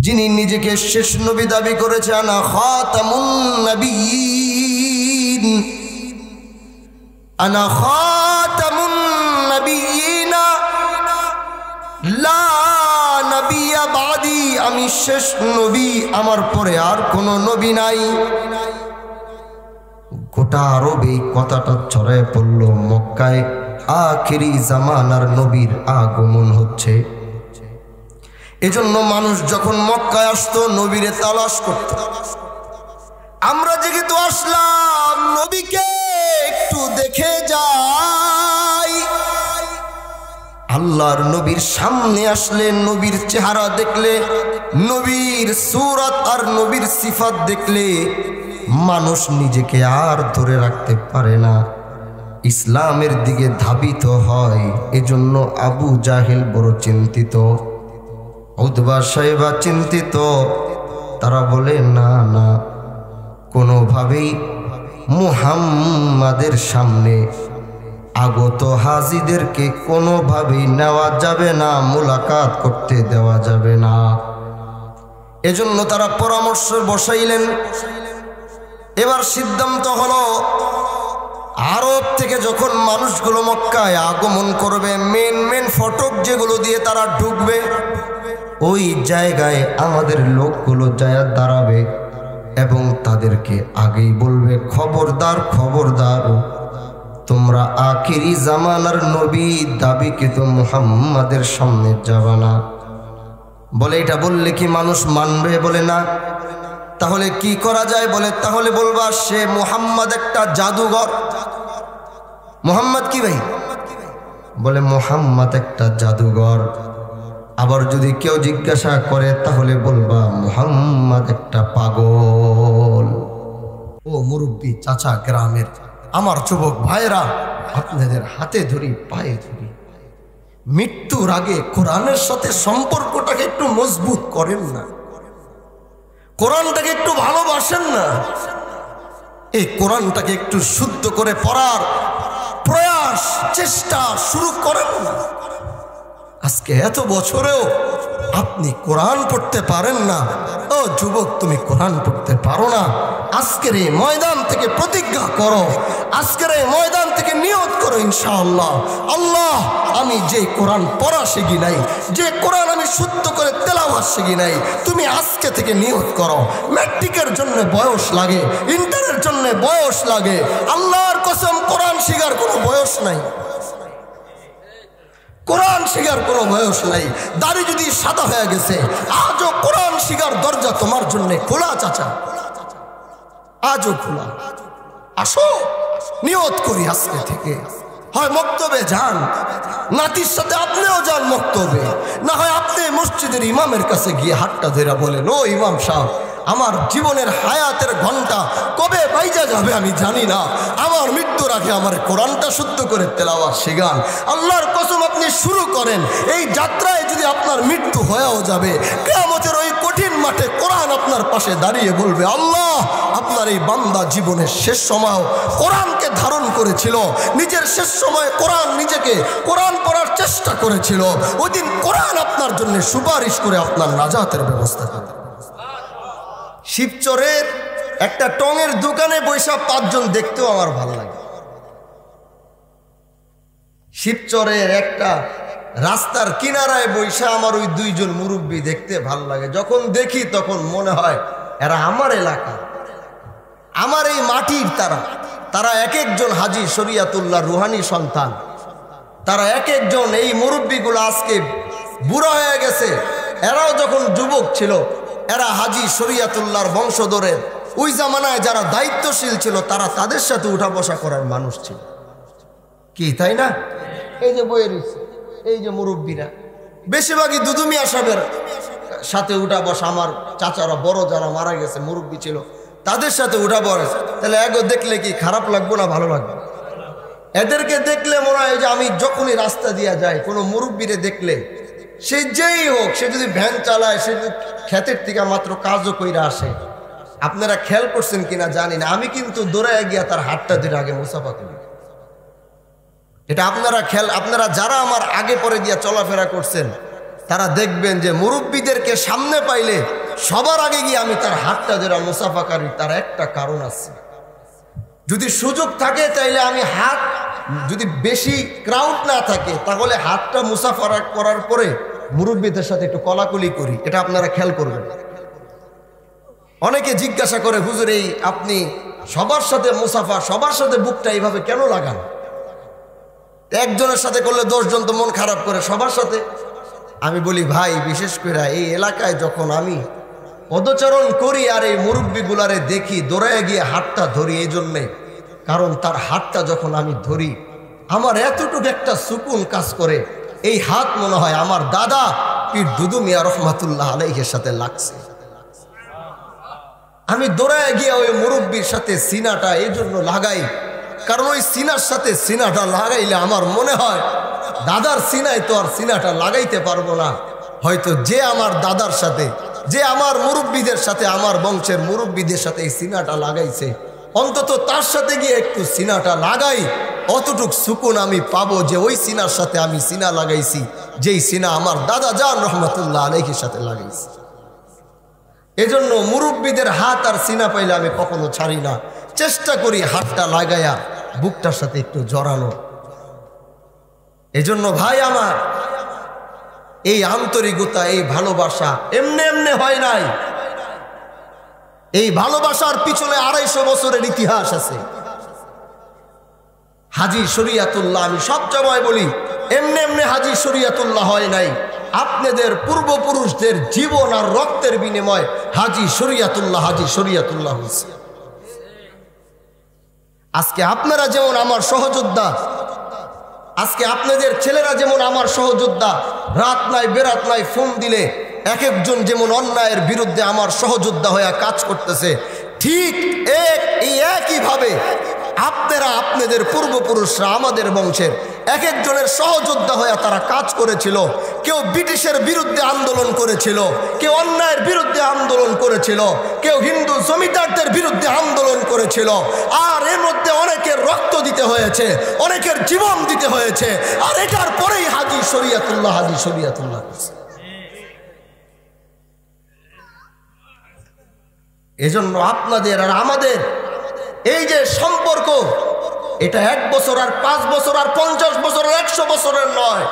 যিনি নিজেকে শেষ নবী দাবি করেছে, আনা খাতামুন নবিয়্যিন, আনা খাতামুন নবিয়্যিনা লা নবিয়্যা বাদি, আমি শেষ নবী, আমার পরে আর কোনো নবী নাই। গোটা আরবে এই কথাটা ছড়ায় পড়ল, মক্কায় আখিরি জামানার নবীর আগমন হচ্ছে। এজন্য মানুষ যখন মক্কায় আসতো নবীরে তালাশ করত। আমরা যেহেতু আসলাম, নবীকে একটু দেখে যাই। আল্লাহর নবীর সামনে আসলে, নবীর চেহারা দেখলে, নবীর সূরত আর নবীর সিফাত দেখলে মানুষ নিজেকে আর ধরে রাখতে পারে না, ইসলামের দিকে ধাবিত হয়। এজন্য আবু জাহেল বড় চিন্তিত, উতবা সাইবা চিন্তিত। তারা বলে, না না, কোনোভাবেই মুহাম্মাদের সামনে আগত হাজিদেরকে কোনোভাবেই নেওয়া যাবে না, মুলাকাত করতে দেওয়া যাবে না। এজন্য তারা পরামর্শ বসাইলেন। এবার সিদ্ধান্ত হলো, আরব থেকে যখন মানুষগুলো মক্কায় আগমন করবে, মেন ফটক যেগুলো দিয়ে তারা ঢুকবে, ওই জায়গায় আমাদের লোকগুলো যায় দাঁড়াবে এবং তাদেরকে আগেই বলবে, খবরদার খবরদার, তোমরা আখিরি জামানার নবী দাবিকৃত মুহাম্মাদের সামনে যাবে না। বলে, এটা বললে কি মানুষ মানবে? বলে না। তাহলে কি করা যায়? বলে, তাহলে বলবা সে মুহাম্মদ একটা জাদুঘর। মুহাম্মদ কি ভাই? বলে, মুহাম্মদ একটা জাদুঘর। আবার যদি কেউ জিজ্ঞাসা করে তাহলে বলবা মুহাম্মদ একটা পাগল। ও মুরব্বী চাচা, গ্রামের আমার যুবক ভাইরা, আপনাদের হাতে ধরি, পায়ে ধরি, মৃত্যুর আগে কোরআনের সাথে সম্পর্কটাকে একটু মজবুত করেন না, কোরআনটাকে একটু ভালোবাসেন না, এই কোরআনটাকে একটু শুদ্ধ করে পড়ার প্রয়াস চেষ্টা শুরু করেন না। আজকে এত বছরেও আপনি কোরআন পড়তে পারেন না। ও যুবক, তুমি কোরআন পড়তে পারো না, আজকের এই ময়দান থেকে প্রতিজ্ঞা করো, আজকের এই ময়দান থেকে নিয়ত করো, ইনশাআল্লাহ, আল্লাহ, আমি যে কোরআন পড়া শিখি নাই, যে কোরআন আমি শুদ্ধ করে তেলাওয়াত শিখি নাই, তুমি আজকে থেকে নিয়ত করো। ম্যাট্রিকের জন্য বয়স লাগে, ইন্টারের জন্য বয়স লাগে, আল্লাহর কসম কোরআন শিখার কোনো বয়স নাই, কোরআন শিখার কোনো বয়স নাই। দাড়ি যদি সাদা হয়ে গেছে, আজও কোরআন শিখার দরজা তোমার জন্য খোলা চাচা, আজও খোলা। আসো, নিয়ত করি আজকে থেকে। হয় মক্তবে যান, নাতির সাথে আপনিও যান মক্তবে, না হয় আপনি মসজিদের ইমামের কাছে গিয়ে হাতটা ধরে বলেন, ও ইমাম সাহেব, আমার জীবনের হায়াতের ঘন্টা কবে বাইজা যাবে আমি জানি না, আমার মৃত্যুর আগে আমার কোরআনটা শুদ্ধ করে তেলাওয়াত শিখান। আল্লাহর কসম, আপনি শুরু করেন, এই যাত্রায় যদি আপনার মৃত্যু হয়েও যাবে, কিয়ামতের ওই কঠিন মাঠে কোরআন আপনার পাশে দাঁড়িয়ে বলবে, আল্লাহ, আপনার এই বান্দা জীবনের শেষ সময় কোরআনকে ধারণ করেছিল, নিজের শেষ সময় নিজেকে কোরআন পড়ার চেষ্টা করেছিল, ওই দিন কোরআন আপনার জন্য সুপারিশ করে আপনার নাজাতের ব্যবস্থা করে। শিবচরের একটা টঙের দোকানে বৈশা 5 জন দেখতেও আমার ভালো লাগে। শিবচরের একটা রাস্তার কিনারায় বৈশা আমার ওই 2 জন মুরব্বী দেখতে ভালো লাগে। যখন দেখি তখন মনে হয় এরা আমার এলাকা, আমার এই মাটির। তারা এক একজন হাজী শরিয়াতুল্লাহ রুহানি সন্তান, তারা এক একজন। এই মুরব্বীগুলো আজকে বুড়া হয়ে গেছে, এরাও যখন যুবক ছিল এরা হাজী শরিয়াতুল্লাহর বংশধরের। ওই জামানায় যারা দায়িত্বশীল ছিল তারা তাদের সাথে উঠা বসা করার মানুষ ছিল, কি তাই না? এই যে বইয়ের এই যে মুরব্বীরা বেশিরভাগই দুদু মিয়া সাহেবের সাথে উঠা বসা। আমার চাচারা বড় যারা মারা গেছে মুরব্বী ছিল তাদের সাথে উঠা বসে। তাহলে এগো দেখলে কি খারাপ লাগবো না ভালো লাগবে? এদেরকে দেখলে মনে হয় যে আমি যখনই রাস্তা দিয়া যাই কোনো মুরব্বীরে দেখলে, সে যেই হোক, সে যদি ভ্যান চালায়, সে যদি ক্ষেতের থেকে মাত্র কাজও কইরা আসে, আপনারা খেয়াল করছেন কিনা জানি না, আমি কিন্তু দৌড়ায় গিয়া তার হাতটা ধরে আগে মুসাফা করি। এটা আপনারা যারা আমার আগে পরে দিয়া চলাফেরা করছেন, তারা দেখবেন যে মুরব্বীদেরকে সামনে পাইলে সবার আগে গিয়ে আমি তার হাতটা যারা মুসাফাকারী, তার একটা কারণ আছে। যদি সুযোগ থাকে তাইলে আমি হাত, যদি বেশি ক্রাউড না থাকে তাহলে হাতটা মুসাফা করার পরে মুরব্বীদের সাথে একটু কলাকুলি করি। এটা আপনারা খেয়াল করবেন। অনেকে জিজ্ঞাসা করে, হুজুর এই আপনি সবার সাথে মুসাফা, সবার সাথে বুকটা এইভাবে কেন লাগান? একজনের সাথে করলে 10 জন তো মন খারাপ করে, সবার সাথে। আমি বলি ভাই, বিশেষ করে এই এলাকায় যখন আমি পদচারণ করি আর এই মুরব্বীগুলারে দেখি দৌড়ায় গিয়ে হাতটা ধরি, এই জন্যে কারণ তার হাতটা যখন আমি ধরি আমার এতটুকু একটা সুকুন কাজ করে। এই হাত মনে হয় আমার দাদা পীর দুদু মিয়া রহমাতুল্লাহ আলাইহির সাথে লাগছে। আমি দৌড়ায় গিয়ে ওই মুরব্বীর সাথে সিনাটা এই জন্য লাগাই, কারণ ওই সিনার সাথে সিনাটা লাগাইলে আমার মনে হয় দাদার সিনায় তো আর সিনাটা লাগাইতে পারবো না। হয়তো যে আমার দাদার সাথে, যে আমার মুরব্বীদের সাথে, আমার বংশের মুরব্বীদের সাথে এই সিনাটা লাগাইছে, অন্তত তার সাথে গিয়ে একটু সিনাটা লাগাই, অতটুক সুকুন আমি পাবো যে ওই সিনার সাথে আমি সিনা লাগাইছি, যেই সিনা আমার দাদা জান রহমতুল্লাহ আলাইহির সাথে লাগাইছি। এজন্য মুরব্বীদের হাত আর সিনা পাইলে আমি কখনো ছাড়ি না, চেষ্টা করি হাতটা লাগাইয়া বুকটার সাথে একটু জড়ানো। এজন্য ভাই আমার, এই আন্তরিকতা, এই ভালোবাসা এমনি এমনি হয় নাই। এই ভালোবাসার পিছনে 250 বছরের ইতিহাস আছে। হাজী শরিয়াতুল্লাহ, আমি সব সময় বলি, এমনি এমনি হাজী শরিয়াতুল্লাহ হয় নাই। আপনাদের পূর্বপুরুষদের জীবন আর রক্তের বিনিময় হাজী শরিয়াতুল্লাহ হয়েছে। আজকে আপনারা যেমন আমার সহযোদ্ধা, আজকে আপনাদের ছেলেরা যেমন আমার সহযোদ্ধা, রাত নাই বেরাত নাই ফোন দিলে এক একজন যেমন অন্যায়ের বিরুদ্ধে আমার সহযোদ্ধা হয়ে কাজ করতেছে, ঠিক এই একইভাবে আপনারা, আপনাদের পূর্বপুরুষরা, আমাদের বংশের এক একজনের সহযোদ্ধা হয়ে তারা কাজ করেছিল। কেউ ব্রিটিশের বিরুদ্ধে আন্দোলন করেছিল, কেউ অন্যায়ের বিরুদ্ধে আন্দোলন করেছিল, কেউ হিন্দু জমিদারদের বিরুদ্ধে আন্দোলন করেছিল। আর এর মধ্যে অনেকের রক্ত দিতে হয়েছে, অনেকের জীবন দিতে হয়েছে। আর এটার পরেই হাজী শরিয়াতুল্লাহ। এজন্য আপনাদের আর আমাদের এই যে সম্পর্ক, এটা 1 বছর আর 5 বছর আর 50 বছর আর 100 বছরের নয়।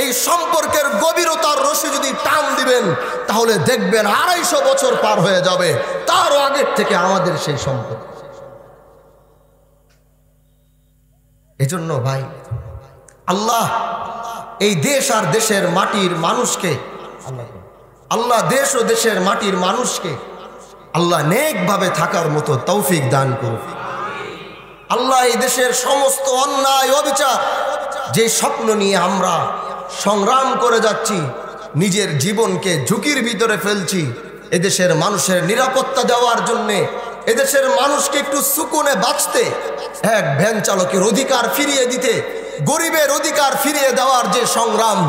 এই সম্পর্কের গভীরতার রশি যদি টান দিবেন তাহলে দেখবেন 250 বছর পার হয়ে যাবে, তারও আগের থেকে আমাদের সেই সম্পর্ক। এজন্য ভাই, আল্লাহ এই দেশ আর দেশের মাটির মানুষকে, আল্লাহ দেশ ও দেশের মাটির মানুষকে আল্লাহ নেকভাবে থাকার মতো তৌফিক দান করুন। আল্লাহ এই দেশের সমস্ত অন্যায় অবিচার, যে স্বপ্ন নিয়ে আমরা সংগ্রাম করে যাচ্ছি, নিজের জীবনকে ঝুঁকির ভিতরে ফেলছি এদেশের মানুষের নিরাপত্তা দেওয়ার জন্যে, এদেশের মানুষকে একটু সুকুনে বাঁচতে, এক ভ্যান চালকের অধিকার ফিরিয়ে দিতে, গরিবের অধিকার ফিরিয়ে দেওয়ার যে সংগ্রাম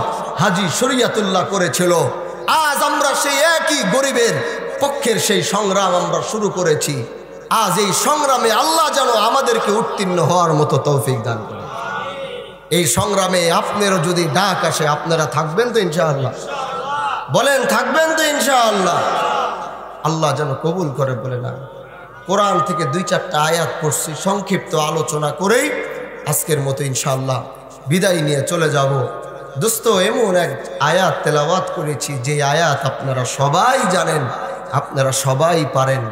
হাজী শরিয়াতুল্লাহ করেছিল, আজ আমরা সেই একই গরিবের পক্ষের সেই সংগ্রাম আমরা শুরু করেছি। আজ এই সংগ্রামে আল্লাহ যেন আমাদেরকে উত্তীর্ণ হওয়ার মতো তৌফিক দান করেন। এই সংগ্রামে আপনারও যদি ডাক আসে, আপনারা থাকবেন তো ইনশাআল্লাহ? বলেন থাকবেন তো ইনশাআল্লাহ? আল্লাহ যেন কবুল করে। বলে না, কোরআন থেকে 2-4টা আয়াত পড়ছি, সংক্ষিপ্ত আলোচনা করেই আজকের মতো ইনশাআল্লাহ বিদায় নিয়ে চলে যাব। দোস্ত, এমন এক আয়াত তেলাওয়াত করেছি যে আয়াত আপনারা সবাই জানেন, আপনারা সবাই পারেন।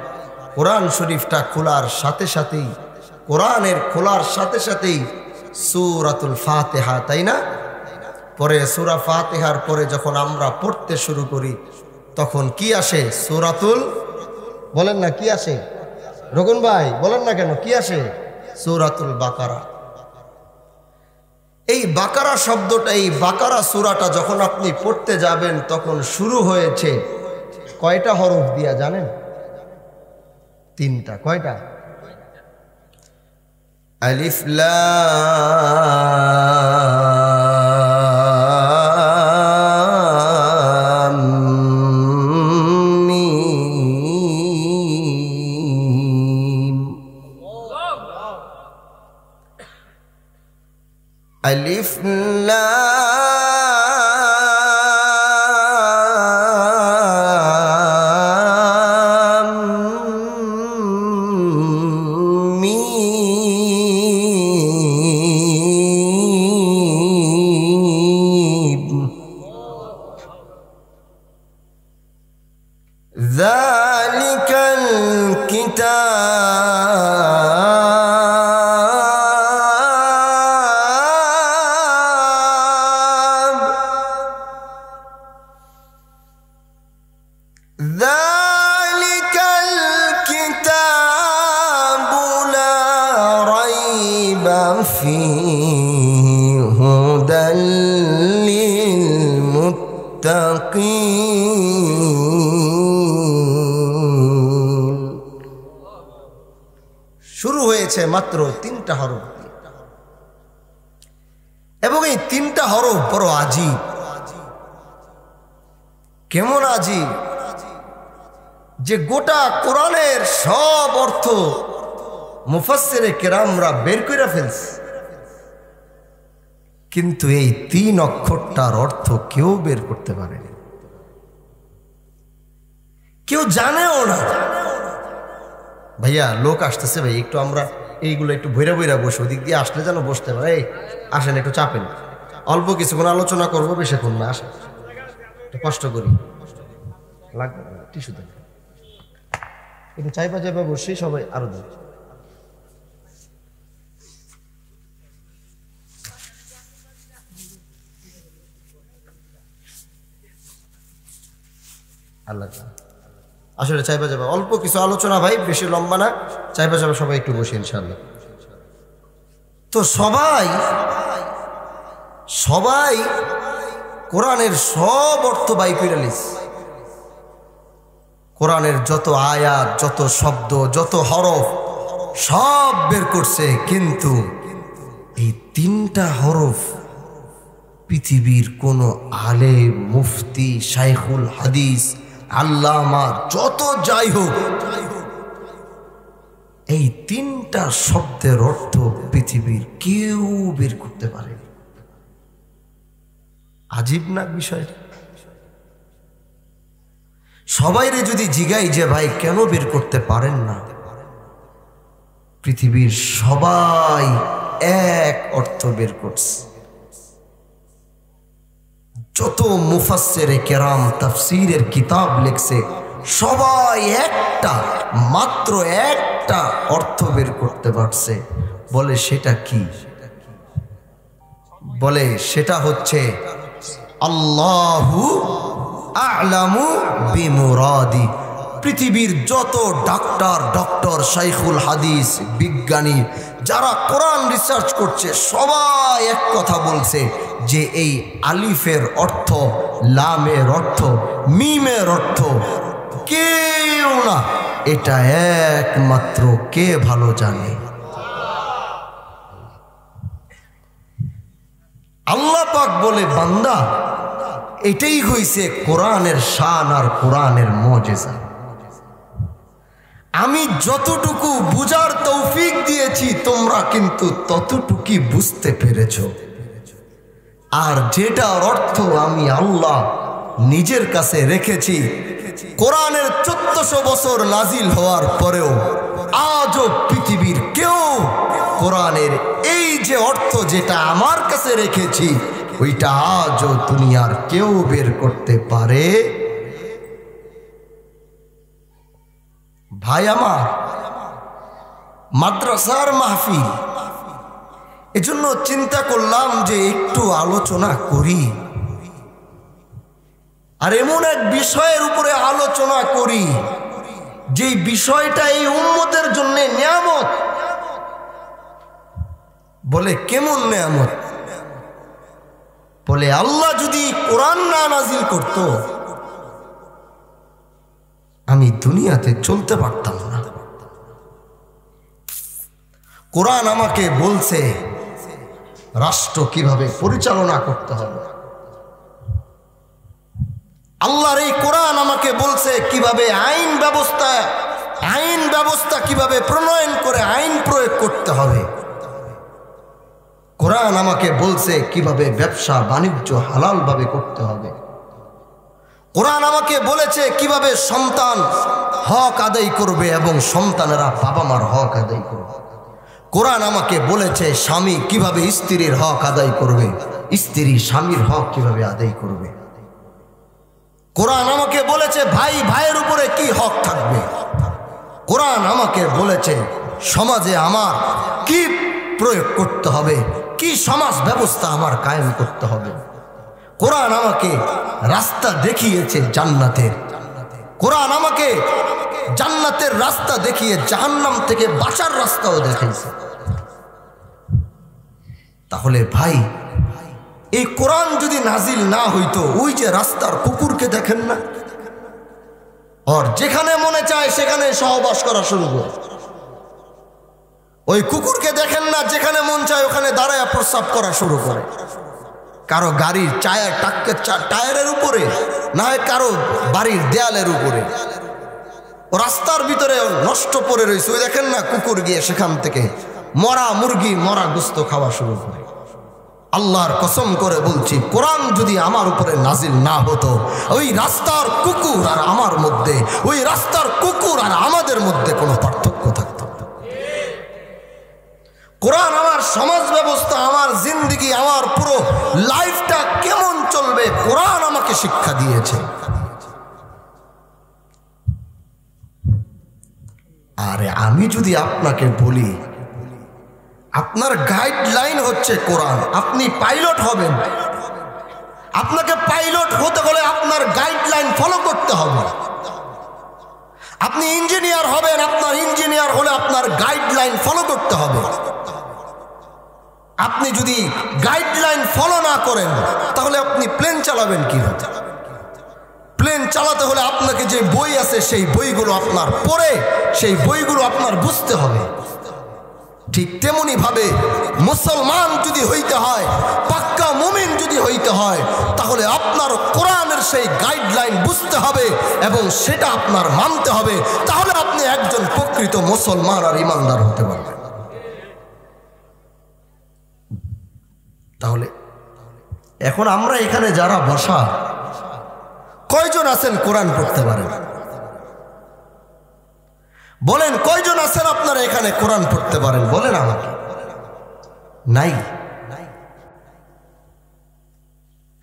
কোরআন শরীফটা খোলার সাথে সাথেই, কোরআনের খোলার সাথে সাথেই সূরাতুল ফাতিহা, তাই না? পরে সূরা ফাতিহার পরে যখন আমরা পড়তে শুরু করি তখন কি আসে? সূরাতুল, বলেন না কি আসে? রোকন ভাই বলেন না কেন, কি আসে? সূরাতুল বাকারা। এই বাকারা শব্দটা, এই বাকারা সূরাটা যখন আপনি পড়তে যাবেন তখন শুরু হয়েছে কয়টা হরফ দিয়া জানেন? 3টা। কয়টা? আলিফ লাম মিম। আলিফ লাম যালিকাল কিতাব যালিকাল কিতাবু লা রাইবা ফীহি হুদাল লিল মুত্তাকিন। শুরু হয়েছে মাত্র 3টা হরফ দিয়ে, এবং এই 3টা হরফ বড় আজীব। কেমন আজীব যে গোটা কোরআনের সব অর্থ মুফাসসিরে কেরামরা বের করে ফেলছে, কিন্তু এই 3 অক্ষরটার অর্থ কেউ বের করতে পারেনি, কেউ জানেও না। ভাইয়া লোক আসতেছে, ভাই একটু আমরা এইগুলো একটু ভৈরা ভৈরা বসে, ওদিক দিয়ে আসলে যেন বসতে পারে। এই আসেন, একটু চাপেন, অল্প কিছুক্ষণ আলোচনা করবো, বেশিক্ষণ না, আসেন একটু কষ্ট করি, লাগবে টিস্যু দেন, একটু চাইবা চাইবা বসে সবাই আরো দেন। আল্লাহ আসলে চাইবা যাবে অল্প কিছু আলোচনা ভাই, বেশি লম্বা না, চাইবা যাবে সবাই একটু বসে ইনশাআল্লাহ। তো সবাই সবাই কোরআনের সব অর্থ বাই করে লিস, কোরআনের যত আয়াত, যত শব্দ, যত হরফ সব বের করছে, কিন্তু এই 3টা হরফ পৃথিবীর কোন আলেম, মুফতি, শাইখুল হাদিস, আল্লামা যত যাই হোক, এই 3টা শব্দের অর্থ পৃথিবীর কেউ বের করতে পারেনি। আজীব না বিষয়টা? সবাইরে যদি জিগাই যে ভাই কেন বের করতে পারেন না, পৃথিবীর সবাই এক অর্থ বের করছে। যত মুফাসসিরে কেরাম তাফসীরের কিতাব লিখছে, সবাই মাত্র একটা অর্থ বের করতে পারছে। বলে সেটা কি? বলে সেটা হচ্ছে আল্লাহু আ'লামু বিমুরাদি। পৃথিবীর যত ডক্টর, শাইখুল হাদিস, বিজ্ঞানী যারা কোরআন রিসার্চ করছে, সবাই এক কথা বলছে যে এই আলিফের অর্থ, লামের অর্থ, মিমের অর্থ কেউ না, এটা একমাত্র কে ভালো জানে? আল্লাহ পাক বলে, বান্দা এটাই হইছে কোরআনের শান আর কোরআনের মুজিজা। আমি যতটুকু বুঝার তৌফিক দিয়েছি, তোমরা কিন্তু ততটুকুই বুঝতে পেরেছো। আর যেটার অর্থ আমি আল্লাহ নিজের কাছে রেখেছি, কোরআনের 1400 বছর নাজিল হওয়ার পরেও আজও পৃথিবীর কেউ কোরআনের এই যে অর্থ যেটা আমার কাছে রেখেছি, ওইটা আজও দুনিয়ার কেউ বের করতে পারে? ভাই আমার, মাদ্রাসার মাহফিল, এজন্য চিন্তা করলাম যে একটু আলোচনা করি, আর এমন এক বিষয়ের উপরে আলোচনা করি যে বিষয়টা এই উম্মতের জন্য নিয়ামত। বলে কেমন নিয়ামত? বলে আল্লাহ যদি কোরআন না নাজিল করত, আমি দুনিয়াতে চলতে পারতাম না। কোরআন আমাকে বলছে রাষ্ট্র কিভাবে পরিচালনা করতে হবে। আল্লাহর এই কোরআন আমাকে বলছে কিভাবে আইন ব্যবস্থা কিভাবে প্রণয়ন করে আইন প্রয়োগ করতে হবে। কোরআন আমাকে বলছে কিভাবে ব্যবসা বাণিজ্য হালাল ভাবে করতে হবে। কোরআন আমাকে বলেছে কিভাবে সন্তান হক আদায় করবে এবং সন্তানেরা বাবা মার হক আদায় করবে। কোরআন আমাকে বলেছে স্বামী কিভাবে স্ত্রীর হক আদায় করবে, স্ত্রী স্বামীর হক কিভাবে আদায় করবে। কোরআন আমাকে বলেছে ভাই ভাইয়ের উপরে কি হক থাকবে। কোরআন আমাকে বলেছে সমাজে আমার কি প্রয়োগ করতে হবে, কি সমাজ ব্যবস্থা আমার কায়েম করতে হবে। কোরআন আমাকে রাস্তা দেখিয়েছে জান্নাতের। কোরআন আমাকে জান্নাতের রাস্তা দেখিয়ে জাহান্নাম থেকে বাঁচার রাস্তাও দেখিয়েছে। তাহলে ভাই, এই কোরআন যদি নাজিল না হইতো, ওই যে রাস্তার কুকুরকে দেখেন না, আর যেখানে মনে চায় সেখানে সহবাস করা শুরু করে। ওই কুকুরকে দেখেন না, যেখানে মন চায় ওখানে দাঁড়ায় প্রস্রাব করা শুরু করে। কারো গাড়ির টায়ারের উপরে, না হয় কারো বাড়ির দেয়ালের উপরে। ও রাস্তার ভিতরে নষ্ট পড়ে রয়েছে, ওই দেখেন না কুকুর গিয়ে সেখান থেকে মরা মুরগি মরা গোস্ত খাওয়া শুরু করে। আল্লাহর কসম করে বলছি, কোরআন যদি আমার উপরে নাজিল না হতো, ওই রাস্তার কুকুর আর আমার মধ্যে, ওই রাস্তার কুকুর আর আমাদের মধ্যে কোনো পার্থক্য থাকতো না। কোরআন আমার সমাজ ব্যবস্থা, আমার জিন্দেগি, আমার পুরো লাইফটা কেমন চলবে, কোরআন আমাকে শিক্ষা দিয়েছে। আরে আমি যদি আপনাকে বলি আপনার গাইডলাইন হচ্ছে কোরআন, আপনি পাইলট হবেন, আপনাকে পাইলট হতে হলে আপনার গাইডলাইন ফলো করতে হবে। আপনি ইঞ্জিনিয়ার হবেন, আপনার ইঞ্জিনিয়ার হলে আপনার গাইডলাইন ফলো করতে হবে। আপনি যদি গাইডলাইন ফলো না করেন তাহলে আপনি প্লেন চালাবেন কিভাবে? প্লেন চালাতে হলে আপনাকে যে বই আছে সেই বইগুলো আপনার পড়ে সেই বইগুলো আপনার বুঝতে হবে। ঠিক তেমনি ভাবে মুসলমান যদি হইতে হয়, পাক্কা মুমিন যদি হইতে হয়, তাহলে আপনার কোরআনের সেই গাইডলাইন বুঝতে হবে এবং সেটা আপনার মানতে হবে। তাহলে আপনি একজন প্রকৃত মুসলমান আর ইমানদার হতে পারবেন। তাহলে এখন আমরা এখানে যারা বসা, কয়জন আছেন কোরআন পড়তে পারেন? বলেন, কয়জন আছেন আপনারা এখানে কোরআন পড়তে পারেন? বলেন আমাকে। নাই।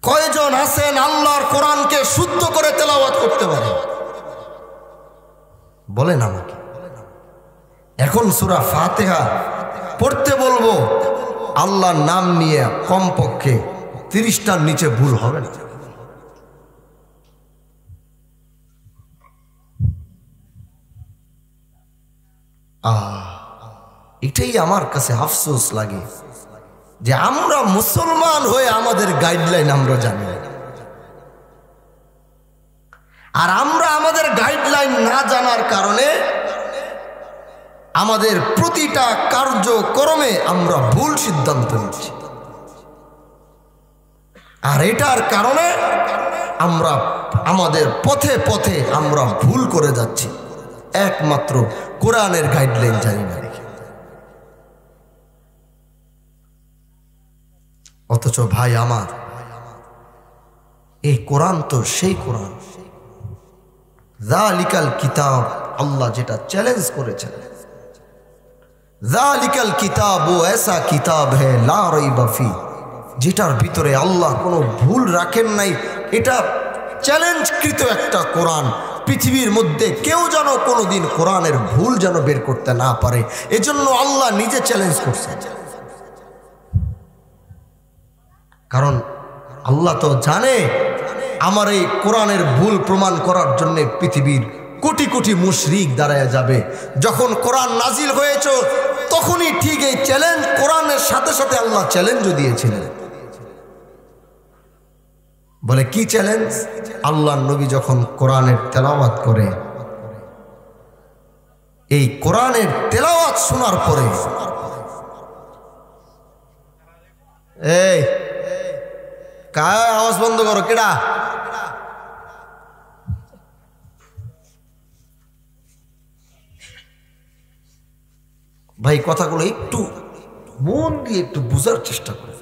কয়জন আছেন আল্লাহর কোরআনকে শুদ্ধ করে তেলাওয়াত করতে পারেন? বলেন আমাকে। এখন সূরা ফাতিহা পড়তে বলবো, আল্লাহর নাম নিয়ে কমপক্ষে 30টার নিচে ভুল হবে না। এটাই আমার কাছে আফসোস লাগে যে আমরা মুসলমান হয়ে আমাদের গাইডলাইন আমরা জানি না। আর আমরা আমাদের গাইডলাইন না জানার কারণে আমাদের প্রতিটা কার্যক্রমে আমরা ভুল সিদ্ধান্ত নিচ্ছি। আর এটার কারণে আমরা আমাদের পথে পথে আমরা ভুল করে যাচ্ছি, একমাত্র কোরআনের গাইডলাইন জানি না। অথচ ভাই আমার, এই কোরআন তো সেই কোরআন, যালিকাল কিতাব, আল্লাহ যেটা চ্যালেঞ্জ করেছেন, যালিকাল কিতাব ও এসা কিতাব হ্যায় লা রাইবা ফি, যেটার ভিতরে আল্লাহ কোনো ভুল রাখেন নাই। এটা চ্যালেঞ্জকৃত একটা কোরআন। পৃথিবীর মধ্যে কেউ যেন কোনোদিন কোরআনের ভুল যেন বের করতে না পারে, এজন্য আল্লাহ নিজে চ্যালেঞ্জ করছেন। কারণ আল্লাহ তো জানে আমার এই কোরআনের ভুল প্রমাণ করার জন্য পৃথিবীর কোটি কোটি মুশরিক দাঁড়ায় যাবে। যখন কোরআন নাজিল হয়েছে তখনই ঠিক এই চ্যালেঞ্জ কোরআনের সাথে সাথে আল্লাহ চ্যালেঞ্জও দিয়েছিলেন। বলে কি চ্যালেঞ্জ? আল্লাহর নবী যখন কোরআনের তেলাওয়াত করে, এই কোরআনের তেলাওয়াত শোনার পরে, এই কায় আওয়াজ বন্ধ করো, কেডা? ভাই কথাগুলো একটু মন দিয়ে একটু বুঝার চেষ্টা করে।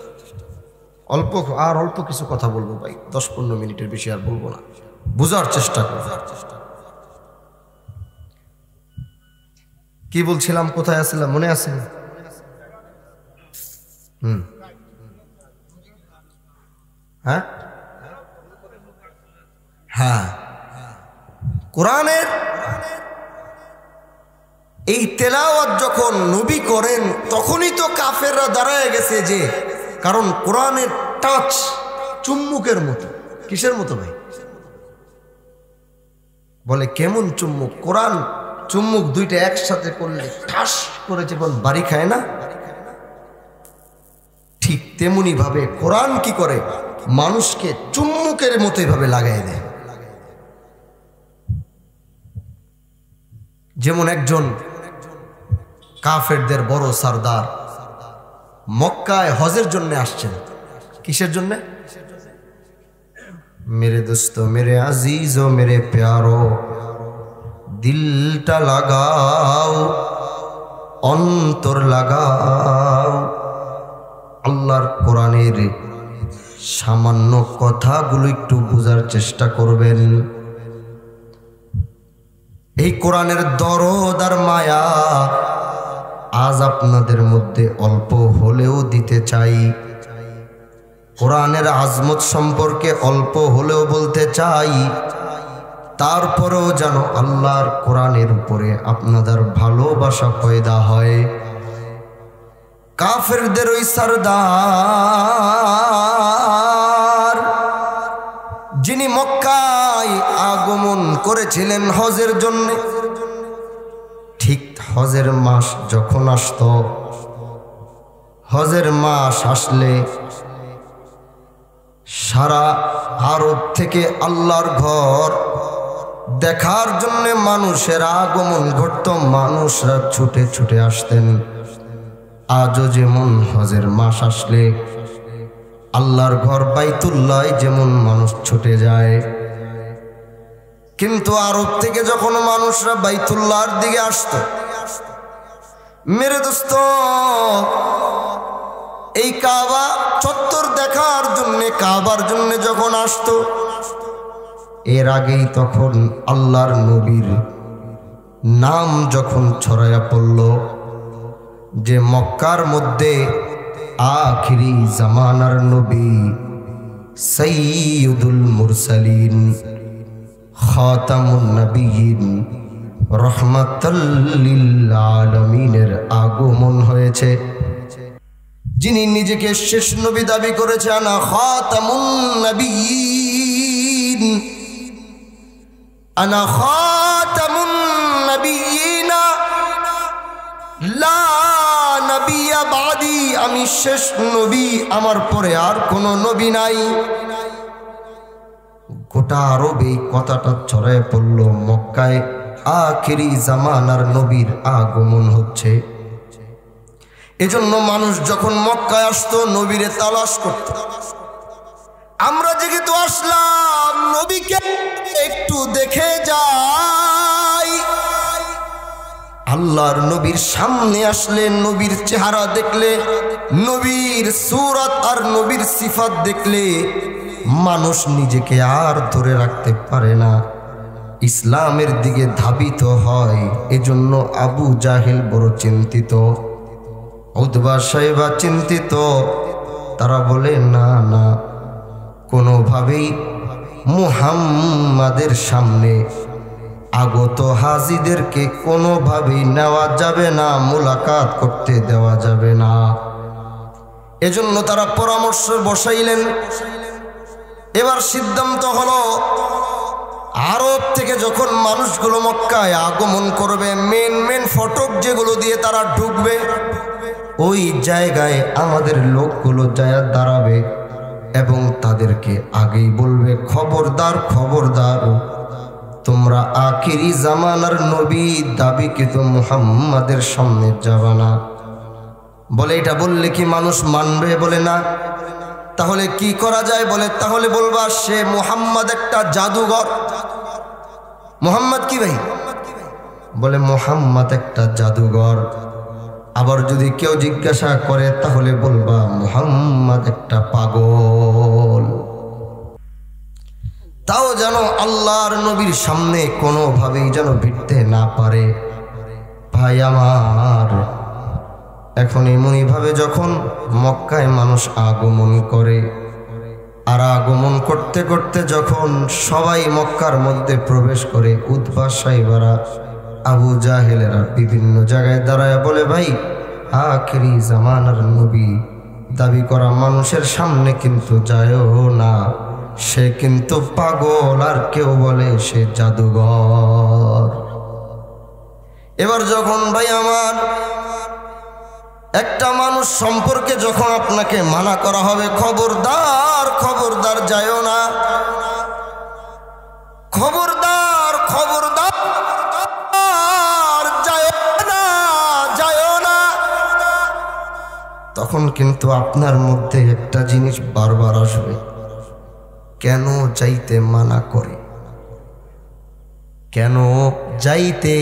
অল্প কিছু কথা বলবো ভাই, 10-15 মিনিটের বেশি আর বলবো না। বুঝার চেষ্টা করো। কি বলছিলাম, কোথায় আসছিলাম মনে আছে? হ্যাঁ হ্যাঁ, কোরআনের এই তেলাওয়াত যখন নবী করেন তখনই তো কাফেররা দাঁড়ায় গেছে, যে কারণ কোরআনের টাচ চুম্বুকের মতো। কিসের মতো ভাই? বলে কেমন চুম্বুক? কোরআন চুম্বুক দুইটা একসাথে করলে ঠাস করে যেমন বাড়ি খায় না, ঠিক তেমনি ভাবে কোরআন কি করে মানুষকে চুম্বুকের মতো এভাবে লাগাই দেয়। যেমন একজন কাফেরদের বড় সরদার মক্কায় হজের জন্য আসছেন। কিসের জন্য? मेरे दोस्तों, मेरे अजीजों, मेरे प्यारो, दिलटा लगाओ, অন্তর লাগাও। আল্লাহর কোরআনের সামান্য কথাগুলো একটু বোঝার চেষ্টা করবেন। এই কোরআনের দরদ আর মায়া আজ আপনাদের মধ্যে অল্প হলেও দিতে চাই। কোরআনের আজমত সম্পর্কে অল্প হলেও বলতে চাই। তারপরেও যেন আল্লাহর কোরআনের উপরে আপনাদের ভালোবাসা পয়দা হয়। কাফেরদের ওই সরদার যিনি মক্কায় আগমন করেছিলেন হজের জন্য, ঠিক হজের মাস যখন আসত, হজের মাস আসলে সারা আরব থেকে আল্লাহর ঘর দেখার জন্য মানুষের আগমন ঘটত। মানুষরা ছুটে ছুটে আসতেন। আজও যেমন হজের মাস আসলে আল্লাহর ঘর বাইতুল্লাহ যেমন মানুষ ছুটে যায়, কিন্তু আরব থেকে যখন মানুষরা বাইতুল্লাহর দিকে আসত, মেরে দোস্ত, এই কাবা চত্বর দেখার জন্য, কাবার জন্য যখন আসতো, এর আগেই তখন আল্লাহর নবীর নাম যখন ছড়ায়া পড়ল যে মক্কার মধ্যে আখিরি জামানার নবী সাইয়্যিদুল মুরসালিন খাতামুন নবিয়্যিন রাহমাতাল লিল আলামিনের আগমন হয়েছে, যিনি নিজেকে শেষ নবী দাবি করেছে। আনা খাতামুন নবিয়্যিন, আনা খাতামুন নবিয়্যিন লা নবিয়্যা বাদি, আমি শেষ নবী, আমার পরে আর কোনো নবী নাই। গোটা আরবে এই কথাটা ছড়ায় পড়ল, মক্কায় আখিরি জামানার নবীর আগমন হচ্ছে। এজন্য মানুষ যখন মক্কায় আসতো নবীরে তালাশ করত। আমরা যেহেতু আসলাম, নবীকে একটু দেখে যাই। আল্লাহর নবীর সামনে আসলে, নবীর চেহারা দেখলে, নবীর সূরত আর নবীর সিফাত দেখলে মানুষ নিজেকে আর ধরে রাখতে পারে না, ইসলামের দিকে ধাবিত হয়। এজন্য আবু জাহেল বড় চিন্তিত, উতবা সাইবা চিন্তিত। তারা বলে না না, কোনোভাবেই মুহাম্মাদের সামনে আগত হাজিদেরকে কোনোভাবেই নেওয়া যাবে না, মুলাকাত করতে দেওয়া যাবে না। এজন্য তারা পরামর্শ বসাইলেন। এবার সিদ্ধান্ত হলো, আরব থেকে যখন মানুষগুলো মক্কায় আগমন করবে, মেন ফটক যেগুলো দিয়ে তারা ঢুকবে, ওই জায়গায় আমাদের লোকগুলো যায় দাঁড়াবে এবং তাদেরকে আগেই বলবে, খবরদার খবরদার, তোমরা আখিরি জামানার নবী দাবিকৃত মুহাম্মাদের সামনে যাবা না। বলে এটা বললে কি মানুষ মানবে? বলে না। তাহলে কি করা যায়? বলে তাহলে বলবা সে মুহাম্মদ একটা জাদুঘর। মুহাম্মদ কি ভাই? বলে মুহাম্মদ একটা জাদুঘর। আবার যদি কেউ জিজ্ঞাসা করে তাহলে বলবা মুহাম্মদ একটা পাগল। তাও যেন আল্লাহর নবীর সামনে কোনোভাবেই যেন ভিড়তে না পারে। ভাই আমার, এখন এমনইভাবে যখন মক্কায় মানুষ আগমন করে, আর আগমন করতে করতে যখন সবাই মক্কার মধ্যে প্রবেশ করে, উতবা সাইবারা আবু জাহেলেরা বিভিন্ন জায়গায় দাঁড়ায় বলে, ভাই আখেরি জামানার নবী দাবি করা মানুষের সামনে কিন্তু যায়ও না, সে কিন্তু পাগল, আর কেউ বলে সে জাদুঘর। এবার যখন ভাই আমার একটা মানুষ সম্পর্কে যখন আপনাকে মানা করা হবে, খবরদার খবরদার যায়ও না, খবরদার খবরদার যায়ও না, তখন কিন্তু আপনার মধ্যে একটা জিনিস বারবার আসবে, কেন যাইতে মানা করে, কেন যাইতে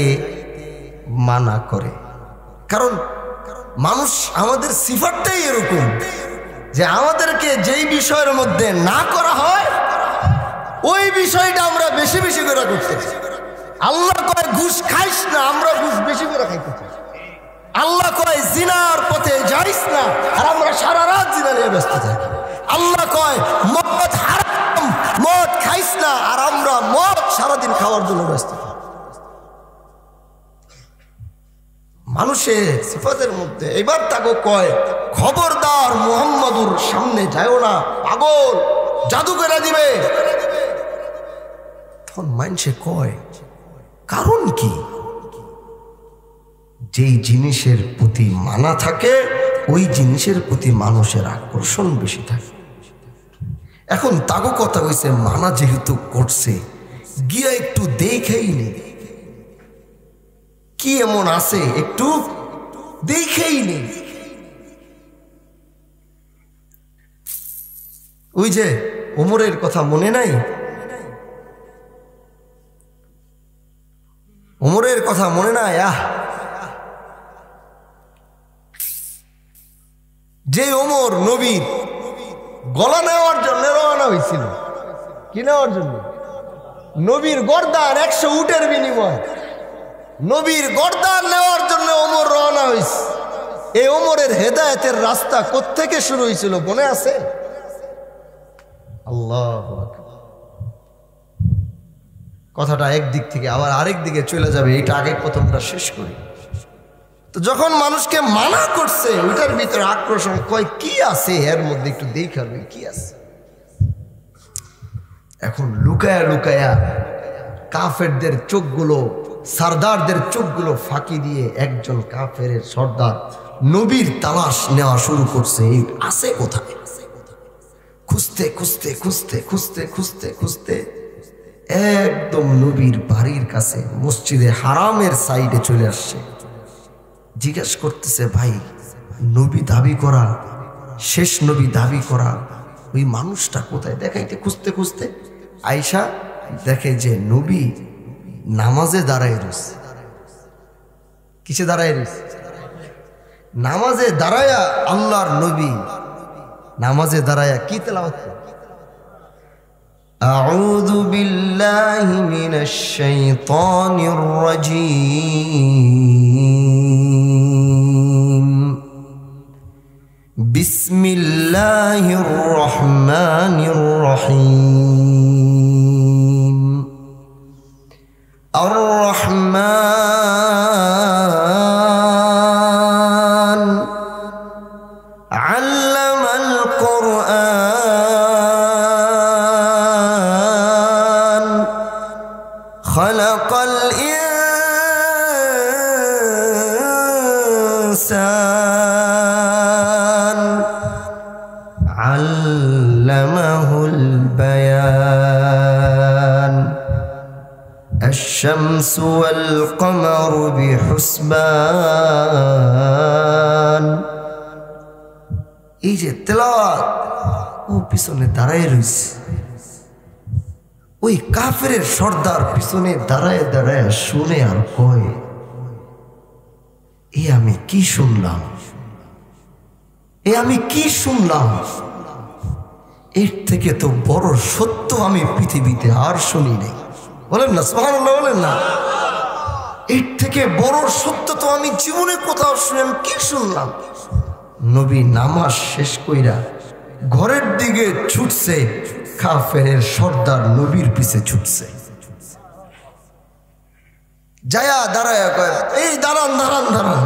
মানা করে। কারণ মানুষ, আমাদের সিফাতটাই এরকম যে আমাদেরকে যেই বিষয়ের মধ্যে না করা হয় ওই বিষয়টা আমরা বেশি বেশি করে করতেছি। আল্লাহ কয় ঘুষ খাইস না, আমরা ঘুষ বেশি করে খাইতেছি। আল্লাহ কয় জিনার পথে যাইস না, আর আমরা সারা রাত জিনা নিয়ে ব্যস্ত থাকি। আল্লাহ কয় মদ হারাম, মদ খাইস না, আর আমরা মদ সারাদিন খাওয়ার জন্য ব্যস্ত থাকি। মানুষের সিফাতের মধ্যে এবার তাকে কয়, খবরদার মুহাম্মাদুর সামনে যায়ও না, পাগল, জাদু করে দিবে। তখন মানুষে কয়, কারণ কি? যেই জিনিসের প্রতি মানা থাকে ওই জিনিসের প্রতি মানুষের আকর্ষণ বেশি থাকে। এখন তাগো কথা হইছে, মানা যেহেতু করছে, গিয়া একটু দেখেই নেই কি এমন আছে, একটু দেখেই নেই। ওই যে ওমরের কথা মনে নাই? ওমরের কথা মনে নাই? যে ওমর নবীর গলা নেওয়ার জন্য রওনা হয়েছিল, কি নেওয়ার জন্য? নবীর গর্দান 100 উটের বিনিময় নবীর গর্দান নেওয়ার জন্য ওমর রওনা হয়েছে। এই ওমরের হেদায়েতের রাস্তা কোত্থেকে শুরু হয়েছিল মনে আছে? আল্লাহু আকবার। কথাটা একদিক থেকে আবার আরেক দিকে চলে যাবে, এটা আগে প্রথমটা শেষ করি। তো যখন মানুষকে মানা করছে ওইটার ভিতরে আকর্ষণ, কয় কি আছে এর মধ্যে, একটু দেখাবে কি আছে। এখন লুকায়া লুকায়া কাফেরদের চোখগুলো, সরদারদের চোখগুলো ফাঁকি দিয়ে একজন কাফের সর্দার নবীর তালাশ নেওয়া শুরু করছে, এই আছে কোথায়। খুঁজতে খুঁজতে খুঁজতে খুঁজতে খুঁজতে খুঁজতে একদম নবীর বাড়ির কাছে মসজিদে হারামের সাইডে চলে আসছে। জিজ্ঞেস করতেছে, ভাই নবী দাবি করা, শেষ নবী দাবি করা ওই মানুষটা কোথায়? দেখাইতে খুঁজতে খুঁজতে আয়েশা দেখে যে নবী নামাজে দাঁড়ায় রয়েছে। কিসে দাঁড়ায় রয়েছে? নামাজে দাঁড়ায়া আল্লাহর নবী নামাজে দাঁড়ায়া কি তেলাওয়াত করে? আউযু বিল্লাহি মিনাশ শাইতানির রাজীম, বিসমিল্লাহির রহমানির রহিম, আর রহমান আল্লামাল কুরআন খালাকাল ইনসান আল্লামাহুল বায়ান الشمس والقمر بحسبان। এই যে তেলাওয়াত, ও পিছনে দাঁড়ায় রয়েছে, ওই কাফেরের সর্দার পিছনে দাঁড়ায় দাঁড়ায় শুনে আর কয়, এ আমি কি শুনলাম, এ আমি কি শুনলাম, এর থেকে তো বড় সত্য আমি পৃথিবীতে আর শুনি নাই। বলেন না সুবহানাল্লাহ, বলেন না। এর থেকে বড় সত্য তো আমি জীবনে কোথাও শুনি, আমি কি শুনলাম? নবী নামাজ শেষ কইরা ঘরের দিকে ছুটছে, কাফেরের সর্দার নবীর পিছে ছুটছে। যায়া দাঁড়ায় কয়, এই দাঁড়ান দাঁড়ান দাঁড়ান।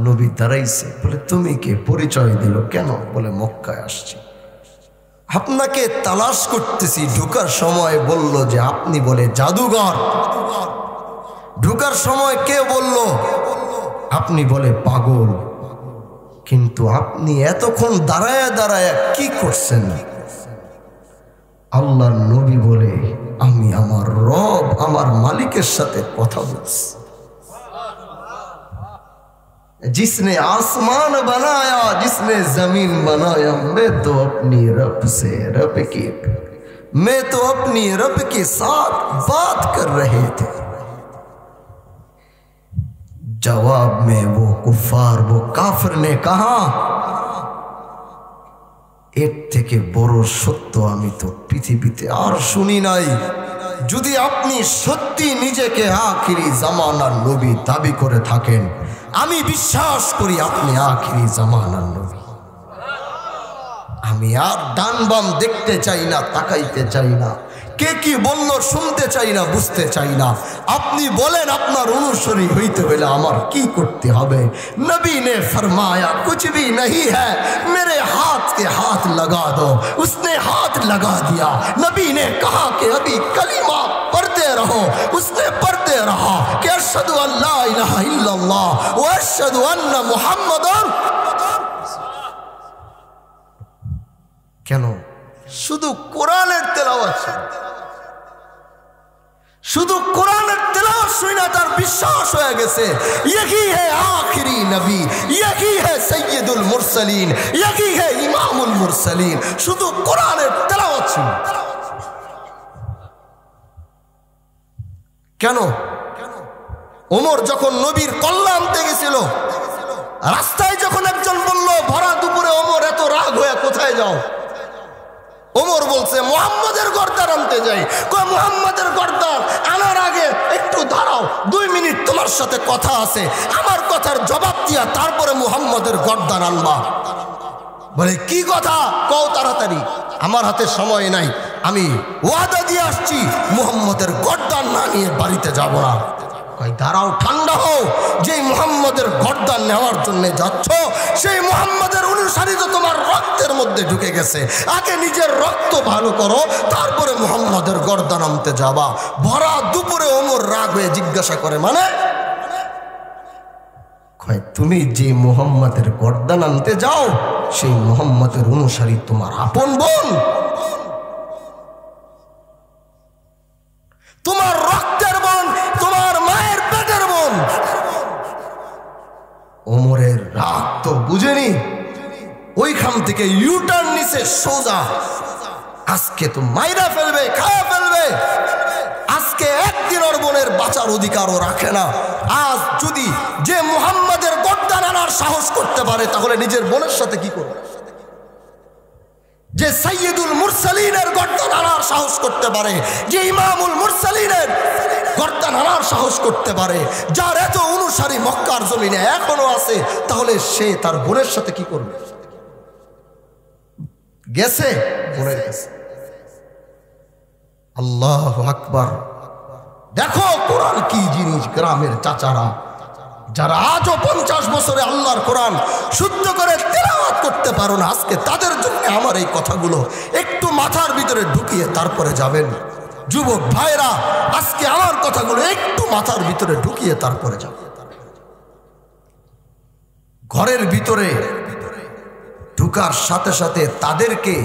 নবী দাঁড়াইছে, বলে তুমি কে? পরিচয় দিল। কেন? বলে মক্কায় আসছি, আপনাকে তালাশ করতেছি। ঢোকার সময় বলল যে আপনি বলে জাদুঘর। ঢোকার সময় কে বলল? আপনি বলে পাগল। কিন্তু আপনি এতক্ষণ দাঁড়ায় দাঁড়ায় কি করছেন? আল্লাহর নবী বলে, আমি আমার রব, আমার মালিকের সাথে কথা বলছি। जिसने आसमान बनाया, जिसने जमीन बनाया, मैं तो अपनी रब से मैं तो अपनी रब के साथ बात कर रहे थे। जवाब में वो कुफार, वो काफिर ने कहा, এর থেকে বড় সত্য আমি তো পৃথিবীতে আর শুনি নাই। যদি আপনি সত্যি নিজেকে আখিরি জামানার নবী দাবি করে থাকেন, আমি বিশ্বাস করি আপনি আখিরি জামানার নবী। আমি আর ডান বাম দেখতে চাই না, তাকাইতে চাই না, কে কি বলল শুনতে চাই না, বুঝতে চাই না। আপনি বলেন আপনার অনুসারী হইতে হলে আমার কি করতে হবে? নবী ने फरमाया कुछ भी नहीं है, मेरे हाथ के हाथ लगा दो। उसने हाथ लगा दिया। नबी ने कहा कि अभी कलिमा पढ़ते रहो। उसने पढ़ते रहा कि अशहदु अल्ला इलाहा इल्लल्लाह व अशहदु अन्ना मुहम्मदुर। কেন? শুধু কোরআনের তেলাওয়াত, শুধু কোরআনের তেলাওয়াত শুনে তার বিশ্বাস হয়ে গেছে यही है आखिरी नबी, यही है सैयदुল মুরসালিন, यही है ইমামুল মুরসালিন। শুধু কোরআনের তেলাওয়াত শুনে। কেন? ওমর যখন নবীর কল্লা আনতে গেছিল, রাস্তায় যখন একজন বলল ভরা দুপুরে, ওমর এত রাগ হয়ে কোথায় যাও? ওমর বলছে মুহাম্মাদের গর্দান আনতে যাই। কয় মুহাম্মাদের গর্দান আনার আগে একটু দাঁড়াও, 2 মিনিট তোমার সাথে কথা আছে, আমার কথার জবাব দিয়া তারপরে মুহাম্মাদের গর্দান আনবা। বলে কি কথা? কও তাড়াতাড়ি, আমার হাতে সময় নাই, আমি ওয়াদা দিয়ে আসছি মুহাম্মাদের গর্দান না নিয়ে বাড়িতে যাব না। কয় দাঁড়াও, ঠান্ডা হও, যে মুহাম্মাদের গর্দান নেওয়ার জন্য যাচ্ছ সেই মুহাম্মাদের অনুসারী তো তোমার রক্তের মধ্যে ঢুকে গেছে, আগে নিজের রক্ত ভালো করো, তারপরে মুহাম্মাদের গর্দান আনতে যাবা। ভরা দুপুরে ওমর রাগ হয়ে জিজ্ঞাসা করে, মানে? কয় তুমি যে মুহাম্মাদের গর্দান আনতে যাও সেই মুহাম্মাদের অনুসারী তোমার আপন বোন, তোমার রক্তের বোন, তোমার মায়ের পেটের বোন। ওমরের রাগ তো বুঝেনি, ওইখান থেকে ইউটার্ন নিচে সোজা, আজকে তো মাইরা ফেলবে, খায়া ফেলবে। আজকে একদিন ওর বোনের বাঁচার অধিকারও রাখে না। আজ যদি যে মুহাম্মাদের গর্দান আনার সাহস করতে পারে, তাহলে নিজের বোনের সাথে কি করবে? যে সাইয়্যিদুল মুরসালিনের গর্দান আনার সাহস করতে পারে, যে ইমামুল মুরসালিনের গর্দান আনার সাহস করতে পারে, যার এত অনুসারী মক্কার জমিনে এখনো আছে, তাহলে সে তার বোনের সাথে কি করবে? গেছে বোনের কাছে। আল্লাহু আকবার। দেখো কোরআন কি জিনিস। গ্রামের চাচারা যারা আজও 50 বছরে আল্লাহর কোরআন শুদ্ধ করে তেলাওয়াত করতে পারো না, আজকে তাদের জন্য আমার এই কথাগুলো একটু মাথার ভিতরে ঢুকিয়ে তারপরে যাবেন। যুবক ভাইরা, আজকে আমার কথাগুলো একটু মাথার ভিতরে ঢুকিয়ে তারপরে যাবেন। ঘরের ভিতরে ঢুকার সাথে সাথে তাদেরকে,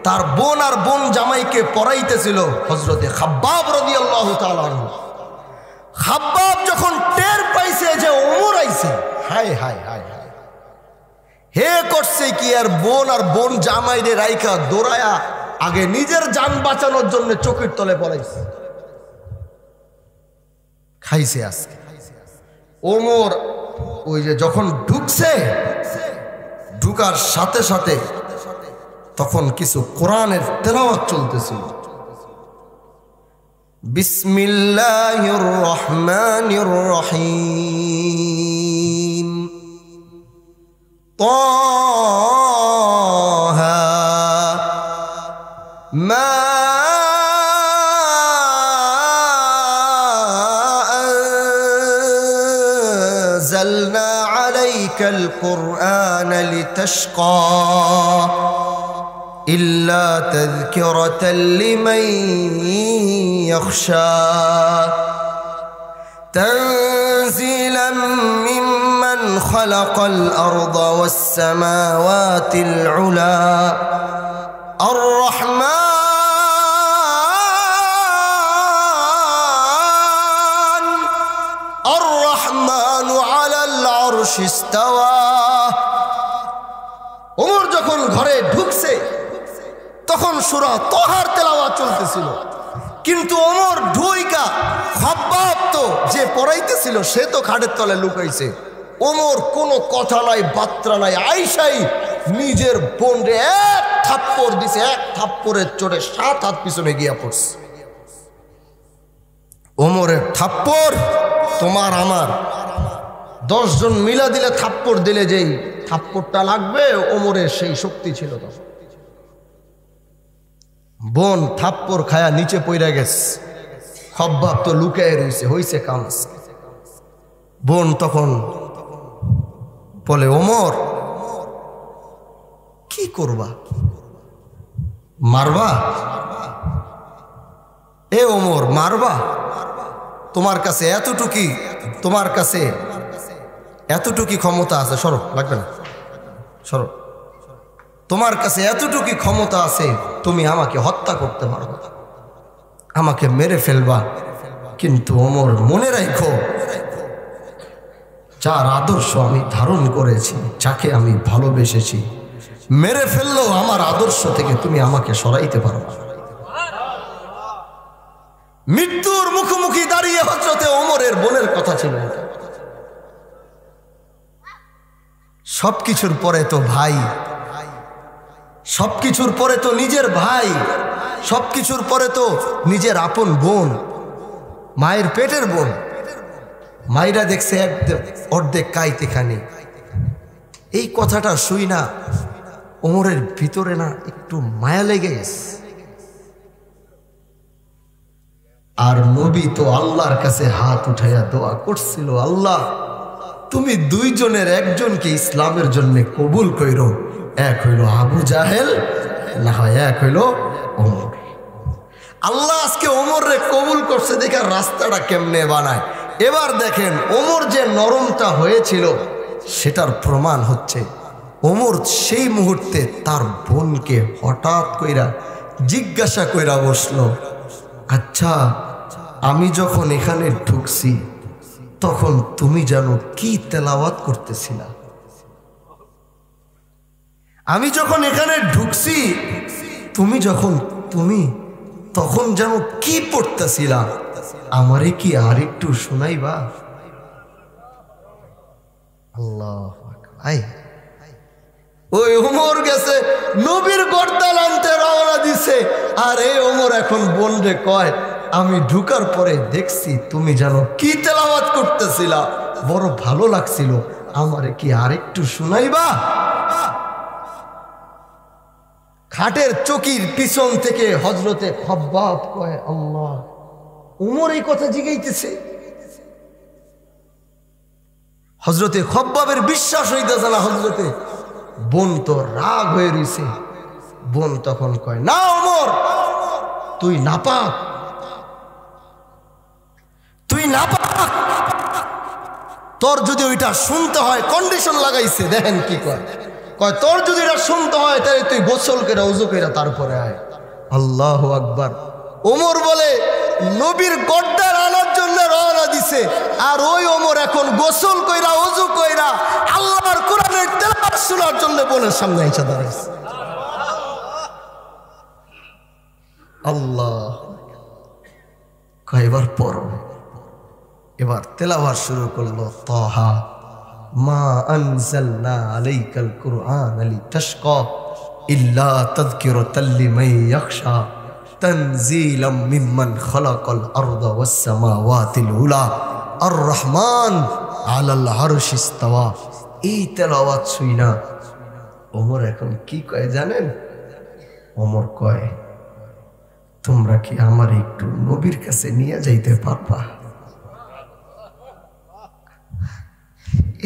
তার বোন আর বোন জামাইকে পড়াইতেছিল হযরতে খাব্বাব রাদিয়াল্লাহু তাআলা আনহু। খাব্বাব যখন টের পাইছে যে ওমর আইছে, হায় হায় হায় হায়, হে করছে কি আর বোন জামাইরে রাইখা দৌড়ায়া আগে নিজের জান বাঁচানোর জন্য চোখের তলে পড়াইছে, খাইছে আজকে। ওমর ওই যে যখন ঢুকছে, ঢুকার সাথে সাথে তখন কিছু কোরআনের তেলাওয়াত চলতেছিল। বিসমিল্লাহির রহমানির রহিম। তাহা আলাইকাল কুরআন লিতাশকা ইল্লা তাযকিরাতাল লিমান ইয়াখশা তানজিলাম মিম্মান খালাকাল আরদা ওয়াস সামাওয়াতিল উলা আর-রহমানু আলাল আরশি ইস্তাওয়া। ওমর যখন ঘরে ঢুকছে তখন সূরা তাহার তেলাওয়াত চলতেছিল, কিন্তু ওমর ঢুইকা খাব্বাব তো যে পড়াইতেছিল সে তো খাটের তলে লুকাইছে। ওমর কোনো কথা নাই বাত্রা নাই, আইসাই নিজের বোনরে এক থাপ্পড় দিছে, এক থাপ্পড়ের চোটে 7 হাত পিছনে গিয়া পড়ছে। ওমরের থাপ্পড় তোমার আমার 10 জন মিলা দিলে থাপ্পড় দিলে যেই থাপ্পড়টা লাগবে ওমরের সেই শক্তি ছিল তখন। বোন থাপ্পড় খায়া নিচে পইরা গেছে, খাব্বাব তো লুকায় রইছে, হইছে কাজ। বোন তখন বলে ওমর কি করবা, মারবা? এ ওমর মারবা? তোমার কাছে এতটুকি ক্ষমতা আছে, সরো লাগবে না, সরো, তোমার কাছে এতটুকু ক্ষমতা আছে তুমি আমাকে হত্যা করতে পারবা, আমাকে মেরে ফেলবা। কিন্তু ওমর মনে রাখো, যার আদর্শ আমি ধারণ করেছি, যাকে আমি ভালোবেসেছি, মেরে ফেললেও আমার আদর্শ থেকে তুমি আমাকে সরাইতে পারবা। মৃত্যুর মুখোমুখি দাঁড়িয়ে হযরতে ওমরের বোনের কথা ছিল। সবকিছুর পরে তো ভাই, সবকিছুর পরে তো নিজের ভাই, সবকিছুর পরে তো নিজের আপন বোন, মায়ের পেটের বোন। মায়েরা দেখছে অর্ধেক কাইতে খানি। এই কথাটা শুই না ওমরের ভিতরে না একটু মায়া লেগে গেছে। আর নবী তো আল্লাহর কাছে হাত উঠাইয়া দোয়া করছিল, আল্লাহ তুমি 2 জনের একজনকে ইসলামের জন্য কবুল কইরো, এক হইল আবু জাহেল, না হয় এক হইল ওমর। আল্লাহ আজকে ওমরে কবুল করছে, দেখে রাস্তাটা কেমনে বানায়। এবার দেখেন ওমর যে নরমটা হয়েছিল সেটার প্রমাণ হচ্ছে ওমর সেই মুহূর্তে তার বোনকে হঠাৎ কইরা জিজ্ঞাসা কইরা বসলো, আচ্ছা আমি যখন এখানে ঢুকছি তখন তুমি জানো কি তেলাওয়াত করতেছিলা? আমি যখন এখানে ঢুকছি তুমি তখন জানো কি পড়তেছিলা? আমারে কি আর একটু শোনাইবা? আল্লাহু আকবার। ওই ওমর গেছে নবীর গর্দান আনতে রওনা দিছে, আর এই ওমর এখন বোনরে কয়, আমি ঢুকার পরে দেখছি তুমি জানো কি তেলাওয়াত করতেছিলা, বড় ভালো লাগছিল, আমারে কি আরেকটু শুনাইবা? খাটের চকির পিছন থেকে হযরতে খাব্বাব কয়, আল্লাহ, ওমর এই কথা জিগাইতেছে। হযরতে খাব্বাবের বিশ্বাস হইতেছে না। হযরতে বোন তো রাগ হয়ে রইছে। বোন তখন কয়, না ওমর, তুই নাপাক, তুই নাপাক, তোর যদি ওইটা শুনতে হয়, কন্ডিশন লাগাইছে, দেখেন কি কয়, তোর যদি এটা শুনতে হয় তাহলে তুই গোসল করে ওযু করে তারপরে আয়। আল্লাহু আকবার। ওমর বলে নবীর গর্দান আনার জন্য রওনা দিছে, আর ওই ওমর এখন গোসল কইরা ওযু কইরা আল্লাহর কোরআনের তেলাওয়াত শোনার জন্য বোনের সামনে এসে দাঁড়াইছে। আল্লাহ কয়বার পড়ো। এবার তেলাওয়াত শুরু করলো, তাহা মা আনজালনা আলাইকাল কুরআন লিতাশকা ইল্লা তাযকিরাতাল লিমান ইয়াখশা তানজিলাম মিম্মান খালাকাল আরদা ওয়াস সামাওয়াতিল উলা আর-রহমান আলাল আরশি ইস্তাওয়া। এই তেলাওয়াত শুইনা ওমর এখন কি কয় জানেন? ওমর কয়, তোমরা কি আমার একটু নবীর কাছে নিয়ে যাইতে পারবা?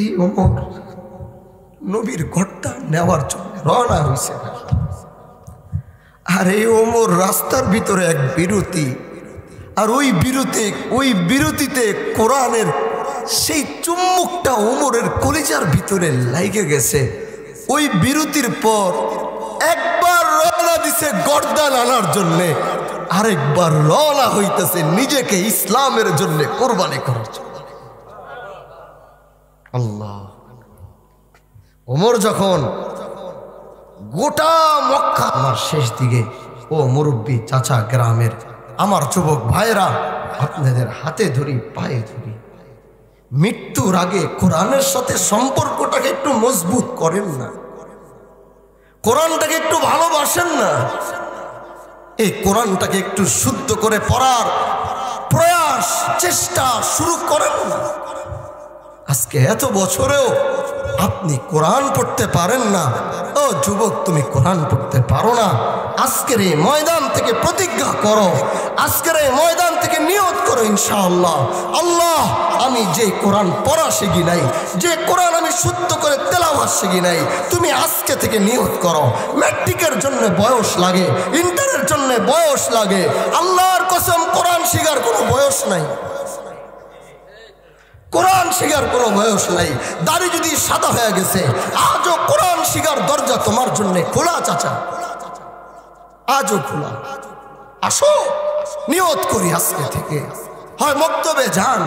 এই ওমর নবীর ঘরটা নেওয়ার জন্য রওনা হয়েছে। আর এই ওমর রাস্তার ভিতরে এক বিরতি, আর ওই বিরতিতে কোরআনের সেই চুম্বকটা ওমরের কলিজার ভিতরে লাইগে গেছে। ওই বিরতির পর একবার রওনা দিছে গর্দান আনার জন্যে, আরেকবার রওনা হইতেছে নিজেকে ইসলামের জন্য কোরবানি করার জন্য। আল্লাহ, ওমর যখন গোটা মক্কা, আমার শেষ দিকে, ও মুরব্বী চাচা গ্রামের আমার যুবক ভাইরা, আপনাদের হাতে ধরি, পায়ে ধরি, মৃত্যুর আগে কোরআনের সাথে সম্পর্কটাকে একটু মজবুত করেন না, কোরআনটাকে একটু ভালোবাসেন না, এই কোরআনটাকে একটু শুদ্ধ করে পড়ার প্রয়াস চেষ্টা শুরু করেন না। আজকে এত বছরেও আপনি কোরআন পড়তে পারেন না। ও যুবক, তুমি কোরআন পড়তে পারো না, আজকের এই ময়দান থেকে প্রতিজ্ঞা করো, আজকের এই ময়দান থেকে নিয়ত করো, ইনশাআল্লাহ, আল্লাহ, আমি যে কোরআন পড়া শিখি নাই, যে কোরআন আমি শুদ্ধ করে তেলাওয়াত শিখি নাই, তুমি আজকে থেকে নিয়ত করো। ম্যাট্রিকের জন্য বয়স লাগে, ইন্টারের জন্য বয়স লাগে, আল্লাহর কসম কোরআন শিখার কোনো বয়স নাই, কোরআন শিখার কোনো বয়স নাই। দাড়ি যদি সাদা হয়ে গেছে, আজও কোরআন শিখার দরজা তোমার জন্য খোলা চাচা, আজও খোলা। আসো, নিয়ত করি আজকে থেকে, হয় মক্তবে যান,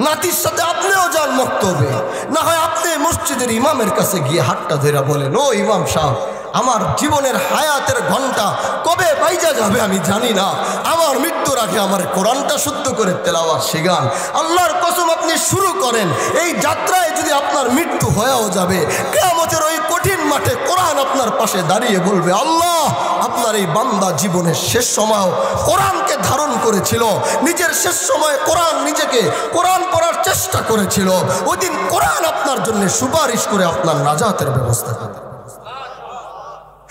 নাতির সাথে আপনিও যান মক্তবে, না হয় আপনি মসজিদের ইমামের কাছে গিয়ে হাতটা ধরে বলেন, ও ইমাম সাহেব, আমার জীবনের হায়াতের ঘন্টা কবে বাইজা যাবে আমি জানি না, আমার মৃত্যুর আগে আমার কোরআনটা শুদ্ধ করে তেলাওয়াত শিখান। আল্লাহর কসম আপনি শুরু করেন, এই যাত্রায় যদি আপনার মৃত্যু হয়েও যাবে, কিয়ামতের ওই কঠিন মাঠে কোরআন আপনার পাশে দাঁড়িয়ে বলবে, আল্লাহ, আপনার এই বান্দা জীবনের শেষ সময় কোরআনকে ধারণ করেছিল, নিজের শেষ সময়ে নিজেকে কোরআন পড়ার চেষ্টা করেছিল, ওই দিন কোরআন আপনার জন্য সুপারিশ করে আপনার নাজাতের ব্যবস্থা করে।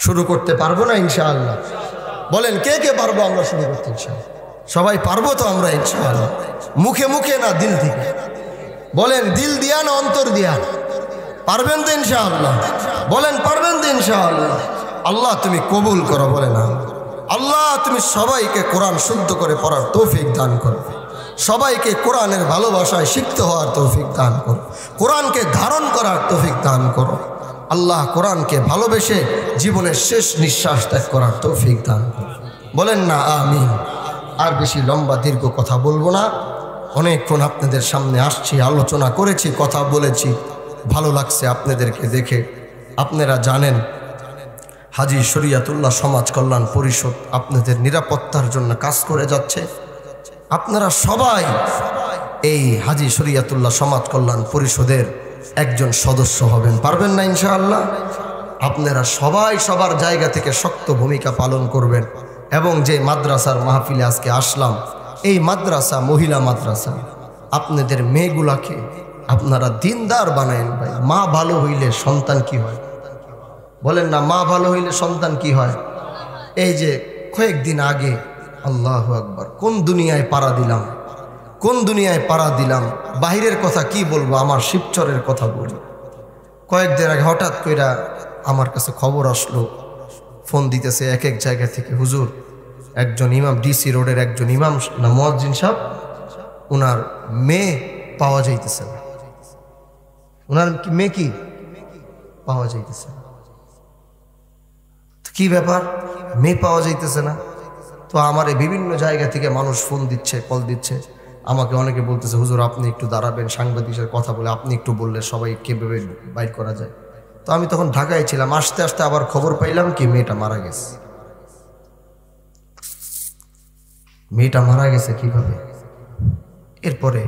শুরু করতে পারবো না ইনশাআল্লাহ? বলেন কে কে পারবো আমরা শুরু করতে? ইনশাআল্লাহ সবাই পারবো তো আমরা ইনশাআল্লাহ? মুখে মুখে না দিল থেকে? বলেন দিল দিয়া না অন্তর দিয়া? পারবেন তো ইনশাআল্লাহ? বলেন পারবেন তো ইনশাআল্লাহ? আল্লাহ তুমি কবুল করো। বলেন আল্লাহ তুমি সবাইকে কোরআন শুদ্ধ করে পড়ার তৌফিক দান করো, সবাইকে কোরআনের ভালোবাসায় সিক্ত হওয়ার তৌফিক দান করো, কোরআনকে ধারণ করার তৌফিক দান করো। আল্লাহ কোরআনকে ভালোবেসে জীবনের শেষ নিঃশ্বাস ত্যাগ করার তৌফিক দান করো। বলেন না আমিন। আর বেশি লম্বা দীর্ঘ কথা বলবো না, অনেকক্ষণ আপনাদের সামনে আসছি, আলোচনা করেছি, কথা বলেছি, ভালো লাগছে আপনাদেরকে দেখে। আপনারা জানেন হাজী শরীয়তুল্লাহ সমাজ কল্যাণ পরিষদ আপনাদের নিরাপত্তার জন্য কাজ করে যাচ্ছে। আপনারা সবাই এই হাজী শরীয়তুল্লাহ সমাজ কল্যাণ পরিষদের একজন সদস্য হবেন, পারবেন না ইনশাআল্লাহ? আপনারা সবাই সবার জায়গা থেকে শক্ত ভূমিকা পালন করবেন। এবং যে মাদ্রাসার মাহফিলে আজকে আসলাম, এই মাদ্রাসা মহিলা মাদ্রাসা, আপনাদের মেয়েগুলাকে আপনারা দিনদার বানায়েন ভাই। মা ভালো হইলে সন্তান কি হয়? বলেন না, মা ভালো হইলে সন্তান কি হয়? এই যে কয়েকদিন আগে, আল্লাহু আকবার, কোন দুনিয়ায় পাড়া দিলাম, কোন দুনিয়ায় পাড়া দিলাম, বাহিরের কথা কি বলবো, আমার শিবচরের কথা বলি। কয়েকদিন আগে হঠাৎ কইরা আমার কাছে খবর আসলো, ফোন দিতেছে এক এক জায়গা থেকে, হুজুর একজন ইমাম, ডিসি রোডের একজন ইমাম না মুয়াজ্জিন সাহেব, ওনার মেয়ে পাওয়া যাইতেছে না, ওনার মেয়ে কি পাওয়া যাইতেছে না। কি ব্যাপার, মেয়ে পাওয়া যাইতেছে না? তো আমার বিভিন্ন জায়গা থেকে মানুষ ফোন দিচ্ছে, কল দিচ্ছে, আমাকে অনেকে বলতেছে, হুজুর আপনি একটু দাঁড়াবেন, সাংবাদিকের কথা বলে আপনি একটু বললে সবাই কীভাবে বাইর করা যায়। তো আমি তখন ঢাকায় ছিলাম, আসতে আসতে আবার খবর পাইলাম কি মেয়েটা মারা গেছে। মেয়েটা মারা গেছে কিভাবে? এরপরে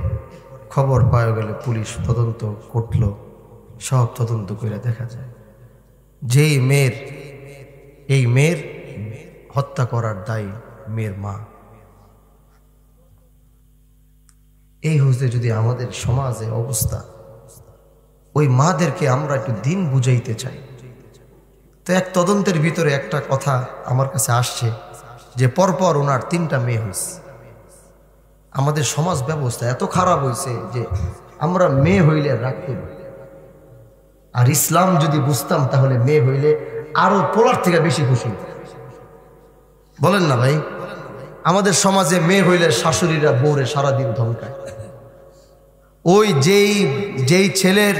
খবর পাওয়া গেল, পুলিশ তদন্ত করলো, সব তদন্ত করে দেখা যায় যে এই মেয়ের হত্যা করার দায়ী মেয়ের মা। এই হচ্ছে যদি আমাদের সমাজে অবস্থা, ওই মাদেরকে আমরা একটু দিন বুঝাইতে চাই। তো এক তদন্তের ভিতরে একটা কথা আমার কাছে আসছে যে পরপর ওনার 3টা মেয়ে হয়েছে। আমাদের সমাজ ব্যবস্থা এত খারাপ হয়েছে যে আমরা মেয়ে হইলে রাগ করি, আর ইসলাম যদি বুঝতাম তাহলে মেয়ে হইলে আরো পোলার থেকে বেশি খুশি। বলেন না ভাই? আমাদের সমাজে মেয়ে হইলে শাশুড়িরা বউরে সারাদিন ধমকায়। ওই যেই ছেলের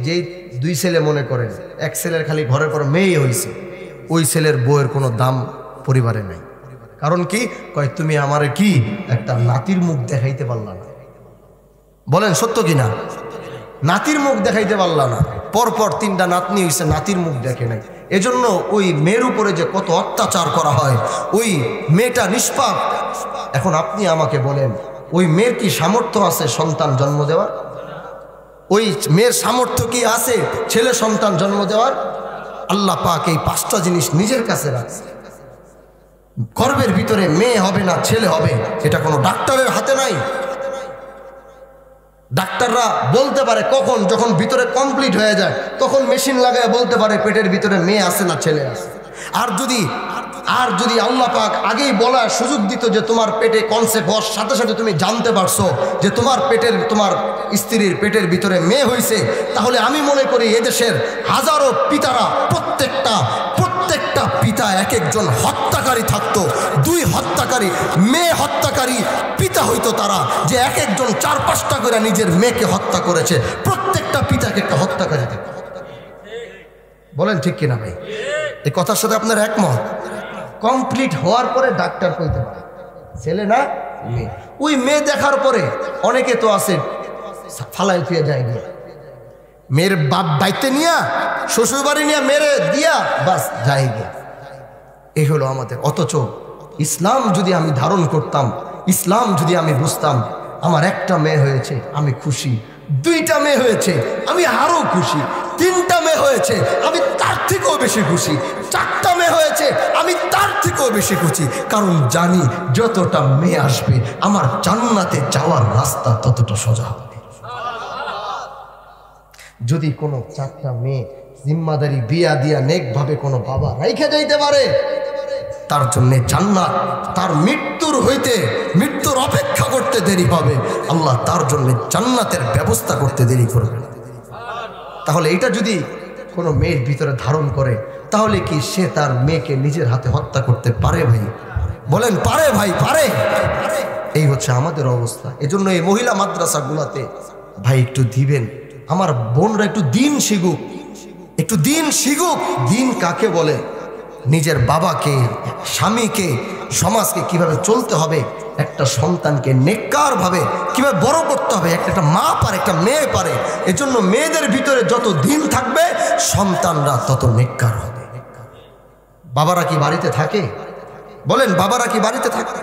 যেই দুই ছেলে মনে করেন, এক ছেলের খালি ঘরের পর মেয়ে হয়েছে, ওই ছেলের বউয়ের কোনো দাম পরিবারে নাই। কারণ কি? কয় তুমি আমারে কি একটা নাতির মুখ দেখাইতে পারলা না। বলেন সত্য কিনা? নাতির মুখ দেখাইতে পারলা না। পরপর 3টা নাতনি হয়েছে, নাতির মুখ দেখে নাই। এজন্য ওই মেয়ের উপরে যে কত অত্যাচার করা হয়, ওই মেয়েটা নিষ্পাপ। এখন আপনি আমাকে বলেন, ওই মেয়ের কি সামর্থ্য আছে সন্তান জন্ম দেওয়ার? ওই মেয়ের সামর্থ্য কি আছে ছেলে সন্তান জন্ম দেওয়ার? আল্লাহ পাক এই 5টা জিনিস নিজের কাছে রাখছে। গর্ভের ভিতরে মেয়ে হবে না ছেলে হবে, এটা কোনো ডাক্তারের হাতে নাই। ডাক্তাররা বলতে পারে কখন, যখন ভিতরে কমপ্লিট হয়ে যায় তখন মেশিন লাগায় বলতে পারে পেটের ভিতরে মেয়ে আছে না ছেলে আছে। আর যদি আল্লাহ পাক আগেই বলার সুযোগ দিত যে তোমার পেটে কনসেপ্ট হওয়ার সাথে সাথে তুমি জানতে পারছো যে তোমার স্ত্রীর পেটের ভিতরে মেয়ে হয়েছে, তাহলে আমি মনে করি এদেশের হাজারো পিতারা প্রত্যেকটা পিতা এক একজন হত্যাকারী থাকতো। 2 হত্যাকারী মেয়ে হত্যাকারী পিতা হইতো তারা, যে এক একজন 4-5টা করে নিজের মেয়েকে হত্যা করেছে। প্রত্যেকটা পিতাকে একটা হত্যাকারী থাকতো। বলেন ঠিক কিনা ভাই? এই কথার সাথে আপনার একমত? কমপ্লিট হওয়ার পরে ডাক্তার কইতে পারে ছেলে না মেয়ে। ওই মেয়ে দেখার পরে অনেকে তো আছে ফালাই ফিরে যায় গিয়ে, মেয়ের বাপ দায়িত্বে নিয়া শ্বশুর বাড়ি নিয়ে মেরে দিয়া বাস যায় গিয়া। এই হলো আমাদের। অথচ ইসলাম যদি আমি ধারণ করতাম, ইসলাম যদি আমি বুঝতাম, আমার একটা মেয়ে হয়েছে আমি খুশি, 2টা মেয়ে হয়েছে আমি আরো খুশি, 3টা মেয়ে হয়েছে আমি তার থেকেও বেশি খুশি, 4টা মেয়ে হয়েছে আমি তার থেকেও বেশি খুশি। কারণ জানি যতটা মেয়ে আসবে আমার জান্নাতে যাওয়ার রাস্তা ততটা সোজা হবে। যদি কোনো 4টা মেয়ে জিম্মাদারি বিয়া দিয়া নেক ভাবে কোনো বাবা রাইখে যাইতে পারে, তার জন্য জান্নাত, তার মৃত্যুর অপেক্ষা করতে দেরি হবে, আল্লাহ তার জন্য জান্নাতের ব্যবস্থা করতে দেরি করবে না। তাহলে এটা যদি কোনো মেয়ের ভিতরে ধারণ করে, তাহলে কি সে তার মেয়েকে নিজের হাতে হত্যা করতে পারে ভাই? বলেন পারে ভাই? পারে। এই হচ্ছে আমাদের অবস্থা। এজন্য এই মহিলা মাদ্রাসাগুলোতে ভাই একটু দিবেন, আমার বোনরা একটু দিন শিখুক, দিন কাকে বলে, নিজের বাবাকে, স্বামীকে, সমাজকে কিভাবে চলতে হবে, একটা সন্তানকে নেককার ভাবে কিভাবে বড় করতে হবে, একটা মা পারে, একটা মেয়ে পারে। এজন্য মেয়েদের ভিতরে যত দিন থাকবে সন্তানরা তত নেককার হবে। বাবারা কি বাড়িতে থাকে? বলেন বাবারা কি বাড়িতে থাকে?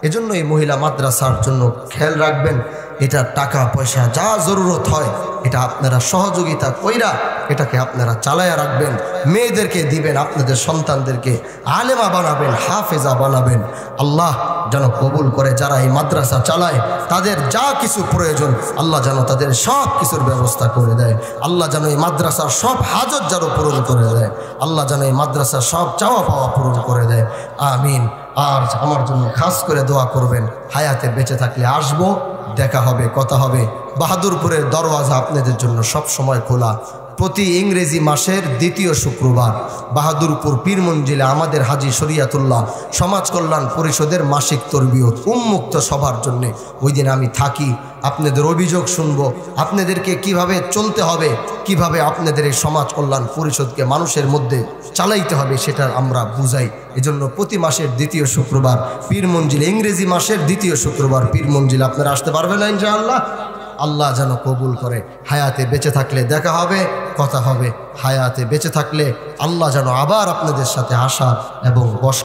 এজন্য এই মহিলা মাদ্রাসার জন্য খেয়াল রাখবেন। এটা টাকা পয়সা যা জরুরত হয় এটা আপনারা সহযোগিতা কইরা এটাকে আপনারা চালায়া রাখবেন। মেয়েদেরকে দিবেন, আপনাদের সন্তানদেরকে আলেমা বানাবেন, হাফেজা বানাবেন। আল্লাহ যেন কবুল করে যারা এই মাদ্রাসা চালায়, তাদের যা কিছু প্রয়োজন আল্লাহ যেন তাদের সব কিছুর ব্যবস্থা করে দেয়। আল্লাহ যেন এই মাদ্রাসার সব হাজত যেন পূরণ করে দেয়। আল্লাহ যেন এই মাদ্রাসার সব চাওয়া পাওয়া পূরণ করে দেয়। আমিন। আর আমার জন্য খাস করে দোয়া করবেন, হায়াতে বেঁচে থাকলে আসবো, দেখা হবে, কথা হবে। বাহাদুরপুরের দরওয়াজা আপনাদের জন্য সব সময় খোলা। প্রতি ইংরেজি মাসের 2য় শুক্রবার বাহাদুরপুর পীর মঞ্জিলে আমাদের হাজী শরিয়াতুল্লাহ সমাজ কল্যাণ পরিষদের মাসিক তরবিয়ত উন্মুক্ত সভার জন্যে ওই দিন আমি থাকি। আপনাদের অভিযোগ শুনবো, আপনাদেরকে কিভাবে চলতে হবে, কিভাবে আপনাদের এই সমাজ কল্যাণ পরিষদকে মানুষের মধ্যে চালাইতে হবে সেটা আমরা বুঝাই। এজন্য প্রতি মাসের 2য় শুক্রবার পীর মঞ্জিল, ইংরেজি মাসের 2য় শুক্রবার পীর মঞ্জিল আপনারা আসতে পারবেন না ইনশাআল্লাহ। আল্লাহ যেন কবুল করে। হায়াতে বেঁচে থাকলে দেখা হবে, কথা হবে। হায়াতে বেঁচে থাকলে আল্লাহ যেন আবার আপনাদের সাথে আসা এবং বস